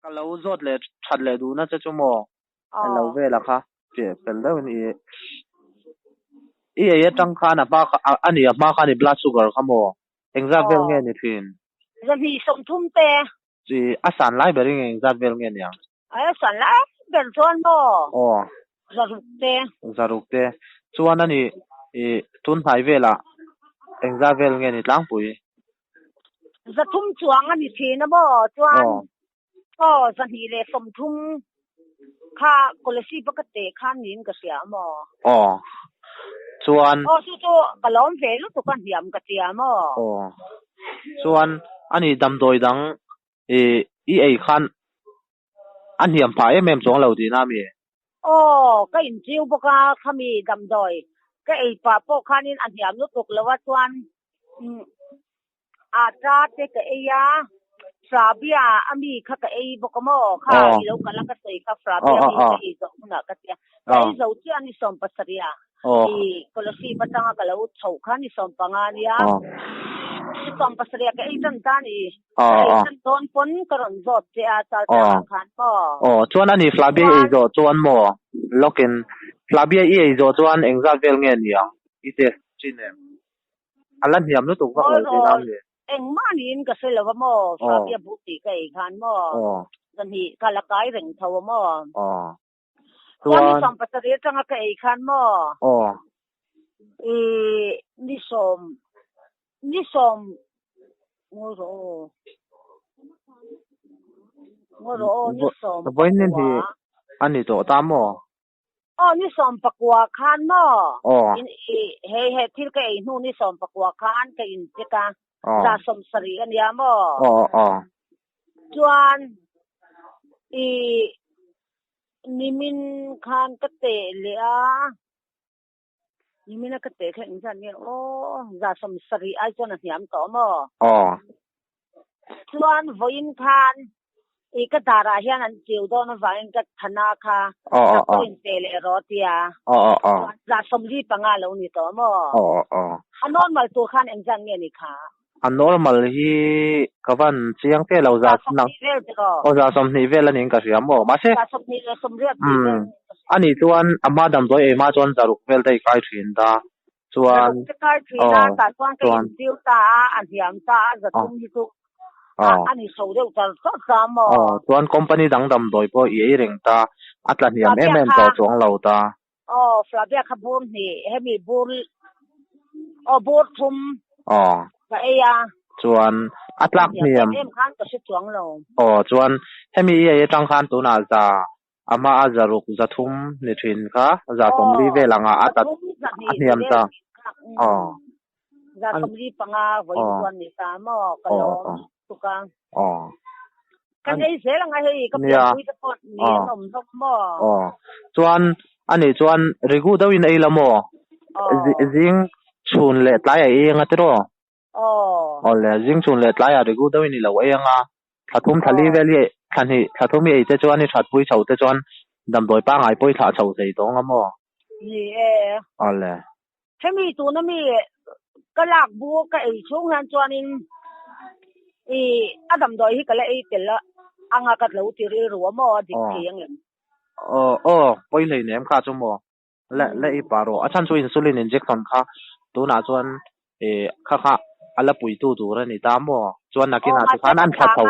Kalau zot le chat le du na cha chumo lo ve la kha che pel da ni e tang kha na ba ani ma kha ni blood sugar khamo engza vel nge ni thin zabi somthum te ji asan lai beri nge engza vel nge nya ai san lai ber ton mo zaruk te chuan ani tun hai vela engza vel nge ni tlang pui zathum chuang ani thina bo chuan zahi le somthum kha kolasi pakate khan nin ka sia mo chuan chu kalom ve lu tu kan hiam ka tia mo chuan ani damdoi dang ei khan an hiam pha em chong lo di na mi ka in chiu boka khami damdoi ka ei pa po khanin an hiam lu tuk lawa chuan atra te ka eya frabia ami kha ka ei bokamo kha ilo kala ka sei ka frabia mi ka ei zo na ka tia ei zo chi ani som pasaria kolasi batanga kala u chau khani som panga nia som pasaria ka ei tan tani tan don pon karon zo te a ta khan po chuan ani frabia ei zo chuan mo lokin frabia ei zo chuan engza vel nge nia ite chine alan hiam lu tu va lo te na mi engmanin ka selawa mo frabia buti kai khan mo ni kala kai reng thaw mo chuan som pasaria tanga ka ei khan mo ni som ngoro ni som boinen hi ani to ta mo ni som pakwa khan mo in he thil ka ei nu ni som pakwa khan ka in tika za som sari ania mo chuan nimin khan ka te le a nimina ka te khen jan ni za som sari ai chuan a hiam to mo chuan voin khan ka dara hian an chiu do na vain ka thana kha in te le rotia za som li panga lo ni to mo normal tu khan engjan nge ni kha normal hi kawan chiang te lo za nang za som ni vel anin ka riam mo ma se za som ni som riat ani chuan ama dam doi e ma chuan zaruk vel dei kai thin da chuan kai thin da ta chuan ka in tiu ta an hiam ta za tum hi tu ani so deu tar ka mo chuan company dang dam doi po e reng ta atlan hiam em to chong lo ta frabia khabur ni hemi bur bur thum ka eya chuan atlak niam em khan ka se chuang lo chuan hemi e tang khan tu na za ama azaruk zathum ni thin kha za tom li velanga atat aniam ta za tom li panga voi chuan ni ta mo ka lo tuka kan ei se langa hei ka pui ta pot ni nom dok mo chuan ani chuan rigu dawin ei lamo zing chhun le tlai a enga tero le jing chun le tlai a rigu dawin ni lo enga thathum thali veli thani thathum ei te chuan ni thatpui chho te chuan dam doi pa ngai poi tha chho sei dong amo ni le hemi tu na mi ka lak bu ka ei chung han chuan in adam doi hi kala ei tela anga ka lo ti ri ru mo dik thiang poi lei nem kha chumo le I paro achan chu insulin injection kha tu na chuan kha ala pui tu ra ni ta mo chuan nakina chu khan an kha tho